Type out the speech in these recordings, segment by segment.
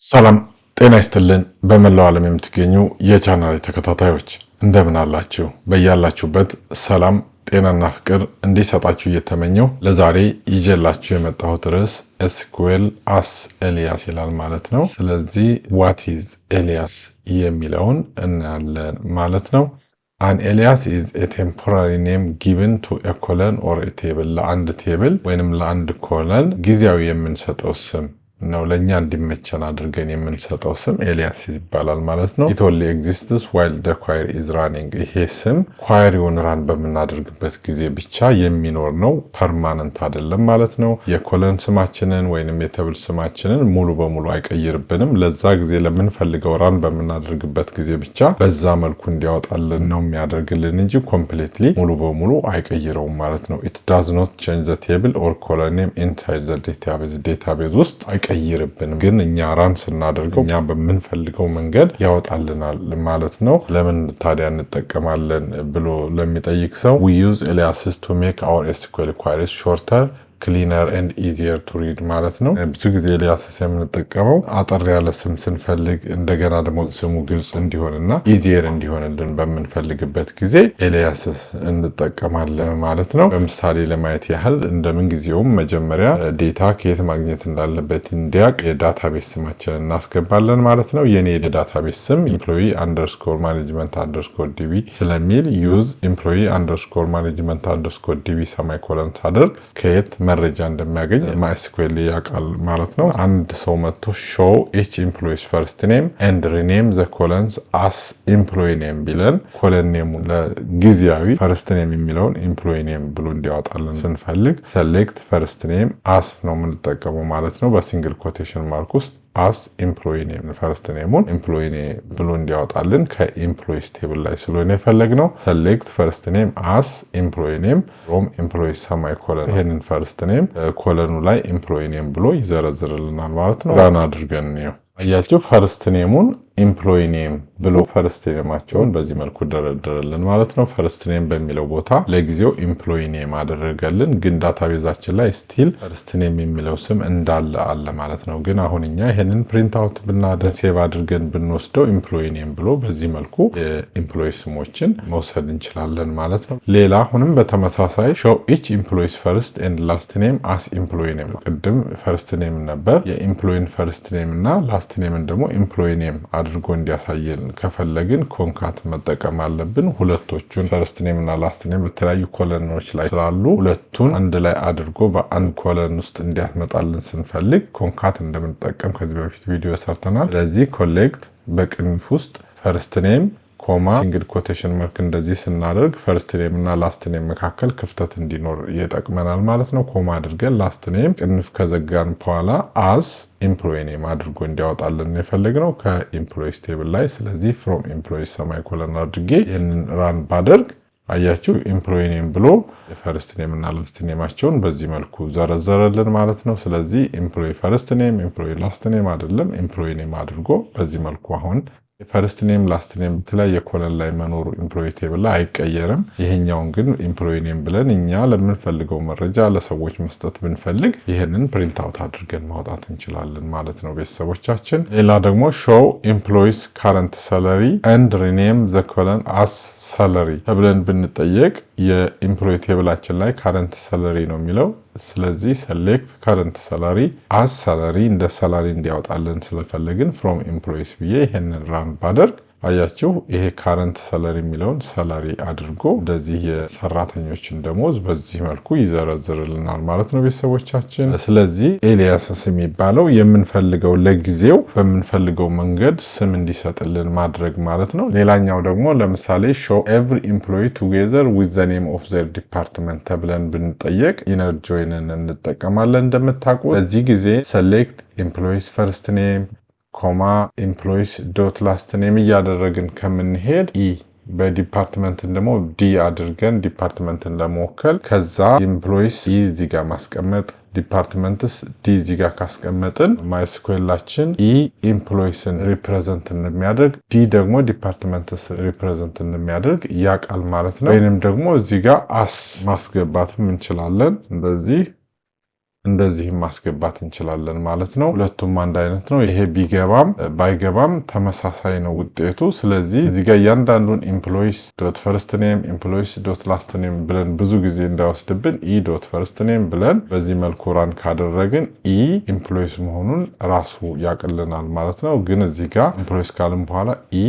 ሰላም ጤና ይስጥልን። በመላው ዓለም የምትገኙ የቻናሌ ተከታታዮች እንደምን አላችሁ? በያላችሁበት ሰላም ጤናና ፍቅር እንዲሰጣችሁ እየተመኘው ለዛሬ ይዤላችሁ የመጣሁት ርዕስ ኤስኩዌል አስ ኤልያስ ይላል ማለት ነው። ስለዚህ ዋት ኢዝ ኤልያስ የሚለውን እናያለን ማለት ነው። An alias is a temporary name given to a colon or a table ለአንድ ቴብል ወይንም ለአንድ ኮለን ጊዜያዊ የምንሰጠው ስም ነው። ለኛ እንዲመቸን አድርገን የምንሰጠው ስም ኤልያስ ይባላል ማለት ነው። It only exists while the choir is running። ይሄ ስም ኳየሪውን ራን በምናደርግበት ጊዜ ብቻ የሚኖር ነው፣ ፐርማነንት አይደለም ማለት ነው። የኮለን ስማችንን ወይንም የቴብል ስማችንን ሙሉ በሙሉ አይቀይርብንም። ለዛ ጊዜ ለምንፈልገው ራን በምናደርግበት ጊዜ ብቻ በዛ መልኩ እንዲያወጣልን ነው የሚያደርግልን እንጂ ኮምፕሊትሊ ሙሉ በሙሉ አይቀይረውም ማለት ነው። It does not change the table or colon name inside the database ውስጥ አይቀይርብንም። ግን እኛ ራን ስናደርገው እኛ በምንፈልገው መንገድ ያወጣልናል ማለት ነው። ለምን ታዲያ እንጠቀማለን ብሎ ለሚጠይቅ ሰው we use aliases to make our SQL queries shorter, cleaner and easier to read ማለት ነው። ብዙ ጊዜ ኤልያስስ የምንጠቀመው አጠር ያለ ስም ስንፈልግ እንደገና ደግሞ ስሙ ግልጽ እንዲሆንና ኢዚየር እንዲሆንልን በምንፈልግበት ጊዜ ኤልያስስ እንጠቀማለን ማለት ነው። በምሳሌ ለማየት ያህል እንደምን ጊዜውም መጀመሪያ ዴታ ከየት ማግኘት እንዳለበት እንዲያውቅ የዳታቤስ ስማችንን እናስገባለን ማለት ነው። የኔ የዳታቤስ ስም employee_management_db ስለሚል use employee_management_db ሰማይኮለን ሳደርግ ከየት መረጃ እንደሚያገኝ MySQL ያውቃል ማለት ነው። አንድ ሰው መጥቶ show each employee's first name and rename the columns as employee name ቢለን ኮለን ኔሙን ለጊዜያዊ first name የሚለውን employee name ብሎ እንዲያወጣልን ስንፈልግ select first name as ነው የምንጠቀመው ማለት ነው። በሲንግል ኮቴሽን ማርክ ውስጥ as employee name first name employee name ብሎ እንዲያወጣልን ከኤምፕሎይስ ቴብል ላይ ስለሆነ የፈለግነው select first name as employee name from employee semicolon ይሄንን first name ኮለኑ ላይ employee name ብሎ ይዘረዝርልናል ማለት ነው። ራን አድርገን ነው አያችሁ ፈርስት ኔሙን ኤምፕሎይ ኔም ብሎ ፈርስት ኔማቸውን በዚህ መልኩ ደረደረልን ማለት ነው። ፈርስት ኔም በሚለው ቦታ ለጊዜው ኤምፕሎይ ኔም አደረገልን፣ ግን ዳታቤዛችን ላይ ስቲል ፈርስት ኔም የሚለው ስም እንዳለ አለ ማለት ነው። ግን አሁን እኛ ይሄንን ፕሪንት አውት ብናደርግ ሴቭ አድርገን ብንወስደው ኤምፕሎይ ኔም ብሎ በዚህ መልኩ የኤምፕሎይ ስሞችን መውሰድ እንችላለን ማለት ነው። ሌላ አሁንም በተመሳሳይ show each employee's first and last name as employee name ቅድም ፈርስት ኔም ነበር፣ የኤምፕሎይን ፈርስት ኔም እና ላስት ኔምን ደግሞ ኤምፕሎይ ኔም አድርጎ እንዲያሳየን ከፈለግን ኮንካት መጠቀም አለብን። ሁለቶቹን ፈርስት ኔም እና ላስት ኔም በተለያዩ ኮለኖች ላይ ስላሉ ሁለቱን አንድ ላይ አድርጎ በአንድ ኮለን ውስጥ እንዲያመጣልን ስንፈልግ ኮንካት እንደምንጠቀም ከዚህ በፊት ቪዲዮ ሰርተናል። ስለዚህ ኮሌክት በቅንፍ ውስጥ ፈርስት ኔም ኮማ ሲንግል ኮቴሽን ማርክ እንደዚህ ስናደርግ ፈርስት ኔም እና ላስት ኔም መካከል ክፍተት እንዲኖር ይጠቅመናል ማለት ነው። ኮማ አድርገን ላስት ኔም ቅንፍ ከዘጋን በኋላ as employee name አድርጎ እንዲያወጣልን የፈለግነው ከኤምፕሎይስ ቴብል ላይ። ስለዚህ from employees ሰማይኮለን አድርጌ ይሄንን ራን ባደርግ አያችሁ ኤምፕሎይ ኔም ብሎ የፈርስት ኔም እና ላስት ኔማቸውን በዚህ መልኩ ዘረዘረልን ማለት ነው። ስለዚህ ኤምፕሎይ ፈርስት ኔም ኤምፕሎይ ላስት ኔም አይደለም ኤምፕሎይ ኔም አድርጎ በዚህ መልኩ አሁን የፈርስት ኔም ላስት ኔም በተለያየ ኮለን ላይ መኖሩ ኤምፕሎይ ቴብል ላይ አይቀየርም። ይሄኛውን ግን ኤምፕሎይ ኔም ብለን እኛ ለምንፈልገው መረጃ ለሰዎች መስጠት ብንፈልግ ይሄንን ፕሪንት አውት አድርገን ማውጣት እንችላለን ማለት ነው ቤተሰቦቻችን። ሌላ ደግሞ show employees current salary and rename the column as salary ተብለን ብንጠየቅ የኤምፕሎይ ቴብላችን ላይ current salary ነው የሚለው። ስለዚህ select current salary as salary እንደ salary እንዲያወጣልን ስለፈለግን from employees ብዬ ይሄንን ራን ባደርግ አያችሁ ይሄ current salary የሚለውን salary አድርጎ እንደዚህ የሰራተኞችን ደሞዝ በዚህ መልኩ ይዘረዝርልናል ማለት ነው ቤተሰቦቻችን። ስለዚህ ኤልያስስ የሚባለው የምንፈልገው ለጊዜው በምንፈልገው መንገድ ስም እንዲሰጥልን ማድረግ ማለት ነው። ሌላኛው ደግሞ ለምሳሌ show every employee together with the name of their department ተብለን ብንጠየቅ inner join-ን እንጠቀማለን እንደምታውቁት። በዚህ ጊዜ select employees first name ኮማ ኤምፕሎይስ ዶት ላስት ኔም እያደረግን ከምንሄድ በዲፓርትመንትን ደግሞ ዲ አድርገን ዲፓርትመንትን ለመወከል ከዛ ኤምፕሎይስ እዚህ ጋር ማስቀመጥ ዲፓርትመንትስ ዲ እዚህ ጋር ካስቀመጥን ማይስኩዌላችን ኤምፕሎይስን ሪፕሬዘንት እንደሚያደርግ ዲ ደግሞ ዲፓርትመንትስ ሪፕሬዘንት እንደሚያደርግ ያቃል ማለት ነው። ወይንም ደግሞ እዚህ ጋር አስ ማስገባትም እንችላለን እንደዚህ እንደዚህ ማስገባት እንችላለን ማለት ነው። ሁለቱም አንድ አይነት ነው። ይሄ ቢገባም ባይገባም ተመሳሳይ ነው ውጤቱ። ስለዚህ እዚህ ጋር እያንዳንዱን ኤምፕሎይስ ዶት ፈርስት ኔም ኤምፕሎይስ ዶት ላስት ኔም ብለን ብዙ ጊዜ እንዳይወስድብን ኢ ዶት ፈርስት ኔም ብለን በዚህ መልኩ ራን ካደረግን ኢ ኤምፕሎይስ መሆኑን ራሱ ያቅልናል ማለት ነው። ግን እዚህ ጋር ኤምፕሎይስ ካልን በኋላ ኢ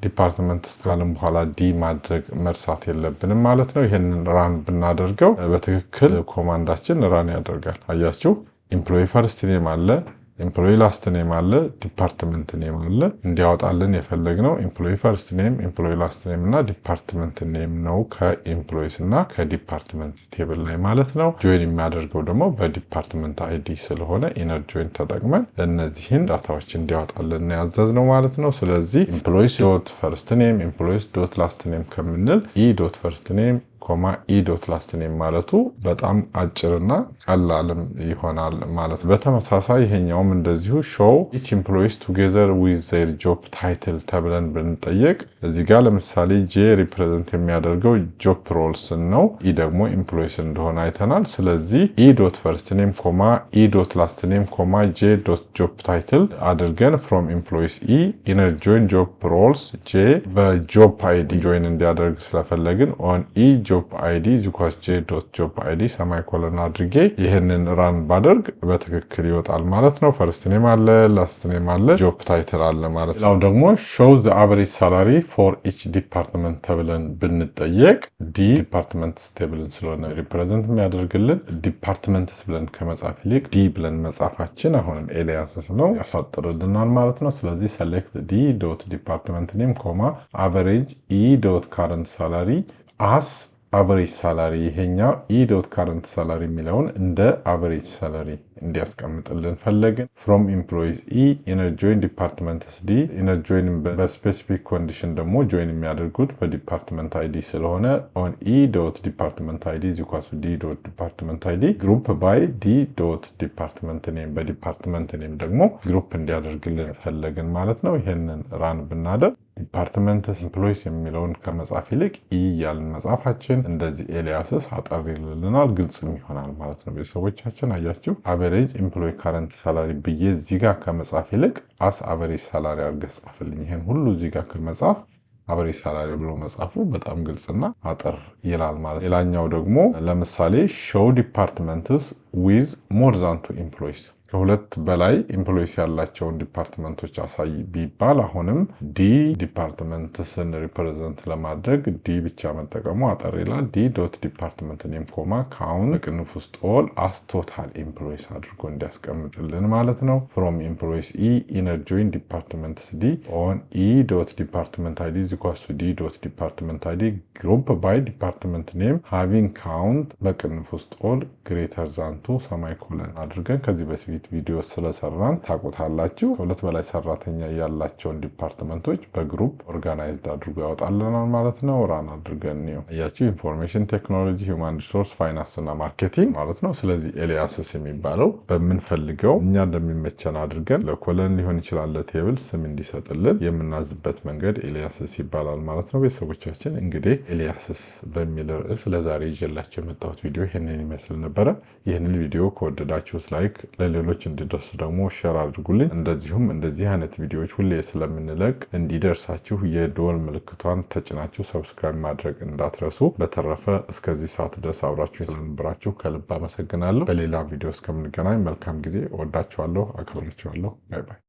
ዲፓርትመንት ካልን በኋላ ዲ ማድረግ መርሳት የለብንም ማለት ነው። ይሄንን ራን ብናደርገው በትክክል ኮማንዳችን ራን ያደርጋል። አያችሁ ኤምፕሎይ ፈርስት ኔም አለ፣ ኤምፕሎይ ላስት ኔም አለ፣ ዲፓርትመንት ኔም አለ። እንዲያወጣልን የፈለግነው ኤምፕሎይ ፈርስት ኔም፣ ኤምፕሎይ ላስት ኔም እና ዲፓርትመንት ኔም ነው ከኤምፕሎይስ እና ከዲፓርትመንት ቴብል ላይ ማለት ነው። ጆይን የሚያደርገው ደግሞ በዲፓርትመንት አይዲ ስለሆነ ኢነር ጆይን ተጠቅመን እነዚህን ዳታዎች እንዲያወጣልን ያዘዝ ነው ማለት ነው። ስለዚህ ኤምፕሎይስ ዶት ፈርስት ኔም ኤምፕሎይስ ዶት ላስት ኔም ከምንል ኢ ዶት ፈርስት ኔም ኮማ ኢ ዶት ላስት ኔም ማለቱ በጣም አጭርና ቀላልም ይሆናል ማለት ነው። በተመሳሳይ ይሄኛውም እንደዚሁ ሾው ኢች ኤምፕሎይስ ቱጌዘር ዊዝ ዜር ጆብ ታይትል ተብለን ብንጠየቅ እዚህ ጋር ለምሳሌ ጄ ሪፕሬዘንት የሚያደርገው ጆብ ሮልስ ነው፣ ኢ ደግሞ ኤምፕሎይስ እንደሆነ አይተናል። ስለዚህ ኢ ዶት ፈርስት ኔም ኮማ ኢ ዶት ላስት ኔም ኮማ ጄ ዶት ጆብ ታይትል አድርገን ፍሮም ኤምፕሎይስ ኢ ኢነር ጆይን ጆብ ሮልስ ጄ በጆብ አይዲ ጆይን እንዲያደርግ ስለፈለግን ኦን ኢ ጆብ አይዲ ዚኳስ ጄ ዶት ጆብ አይዲ ሰማይኮለን አድርጌ ይህንን ራን ባደርግ በትክክል ይወጣል ማለት ነው። ፈርስት ኔም አለ፣ ላስት ኔም አለ፣ ጆብ ታይትል አለ ማለት ነው። ሌላው ደግሞ ሾው ዘ አቨሬጅ ሳላሪ ፎር ኢች ዲፓርትመንት ተብለን ብንጠየቅ ዲ ዲፓርትመንትስ ቴብልን ስለሆነ ሪፕሬዘንት የሚያደርግልን ዲፓርትመንትስ ብለን ከመጻፍ ይልቅ ዲ ብለን መጻፋችን አሁንም ኤሊያስስ ነው ያሳጥርልናል ማለት ነው። ስለዚህ ሰሌክት ዲ ዶት ዲፓርትመንት ኔም ኮማ አቨሬጅ ኢ ዶት ካረንት ሳላሪ አስ አቨሬጅ ሳላሪ ይሄኛው ኢ ዶት ካረንት ሳላሪ የሚለውን እንደ አቨሬጅ ሳላሪ እንዲያስቀምጥልን ፈለግን። ፍሮም ኤምፕሎይዝ ኢ ኢነር ጆይን ዲፓርትመንትስ ዲ ኢነር ጆይን በስፔሲፊክ ኮንዲሽን ደግሞ ጆይን የሚያደርጉት በዲፓርትመንት አይዲ ስለሆነ ኦን ኢ ዶት ዲፓርትመንት አይዲ ዚኳሱ ዲ ዶት ዲፓርትመንት አይዲ ግሩፕ ባይ ዲ ዶት ዲፓርትመንት ኔም በዲፓርትመንት ኔም ደግሞ ግሩፕ እንዲያደርግልን ፈለግን ማለት ነው። ይሄንን ራን ብናደርግ ዲፓርትመንትስ ኤምፕሎይስ የሚለውን ከመጻፍ ይልቅ ኢ ያልን መጻፋችን እንደዚህ ኤሊያስስ አጠር ይልልናል፣ ግልጽም ይሆናል ማለት ነው። ቤተሰቦቻችን አያችሁ አቨሬጅ ኤምፕሎይ ካረንት ሳላሪ ብዬ እዚህ ጋር ከመጻፍ ይልቅ አስ አቨሬጅ ሳላሪ አድርገህ ጻፍልኝ። ይሄን ሁሉ እዚህ ጋር ከመጻፍ አቨሬጅ ሳላሪ ብሎ መጻፉ በጣም ግልጽና አጠር ይላል ማለት። ሌላኛው ደግሞ ለምሳሌ ሾው ዲፓርትመንትስ ዊዝ ሞር ዛን ቱ ኤምፕሎይስ ከሁለት በላይ ኤምፕሎይስ ያላቸውን ዲፓርትመንቶች አሳይ ቢባል አሁንም ዲ ዲፓርትመንትስን ሪፕሬዘንት ለማድረግ ዲ ብቻ መጠቀሙ አጠር ይላል። ዲ ዶት ዲፓርትመንት ኔም ኮማ ካውንት በቅንፍ ውስጥ ኦል አስ ቶታል ኤምፕሎይስ አድርጎ እንዲያስቀምጥልን ማለት ነው። ፍሮም ኤምፕሎይስ ኢ ኢነር ጆይን ዲፓርትመንትስ ዲ ኦን ኢ ዶት ዲፓርትመንት አይዲ ዚኳስ ዲ ዶት ዲፓርትመንት አይዲ ግሩፕ ባይ ዲፓርትመንት ኔም ሃቪንግ ካውንት በቅንፍ ውስጥ ኦል ግሬተር ዛንቱ ሰማይኮለን አድርገን ከዚህ በፊት ቪዲዮ ስለሰራን ታውቁታላችሁ። ከሁለት በላይ ሰራተኛ ያላቸውን ዲፓርትመንቶች በግሩፕ ኦርጋናይዝድ አድርጎ ያወጣልናል ማለት ነው። ራን አድርገን ነው ያያችሁ ኢንፎርሜሽን ቴክኖሎጂ፣ ሂውማን ሪሶርስ፣ ፋይናንስ እና ማርኬቲንግ ማለት ነው። ስለዚህ ኤሊያስስ የሚባለው በምንፈልገው እኛ እንደሚመቸን አድርገን ለኮለን ሊሆን ይችላል ለቴብል ስም እንዲሰጥልን የምናዝበት መንገድ ኤሊያስስ ይባላል ማለት ነው። ቤተሰቦቻችን እንግዲህ ኤሊያስስ በሚል ርዕስ ለዛሬ ይዤላችሁ የመጣሁት ቪዲዮ ይህንን ይመስል ነበረ። ይህንን ቪዲዮ ከወደዳችሁት ላይክ ለሌሎች እንዲደርስ ደግሞ ሼር አድርጉልኝ። እንደዚሁም እንደዚህ አይነት ቪዲዮዎች ሁሌ ስለምንለቅ እንዲደርሳችሁ የደወል ምልክቷን ተጭናችሁ ሰብስክራይብ ማድረግ እንዳትረሱ። በተረፈ እስከዚህ ሰዓት ድረስ አብራችሁ ስለነበራችሁ ከልብ አመሰግናለሁ። በሌላ ቪዲዮ እስከምንገናኝ መልካም ጊዜ። እወዳችኋለሁ፣ አከብራችኋለሁ። ባይ ባይ።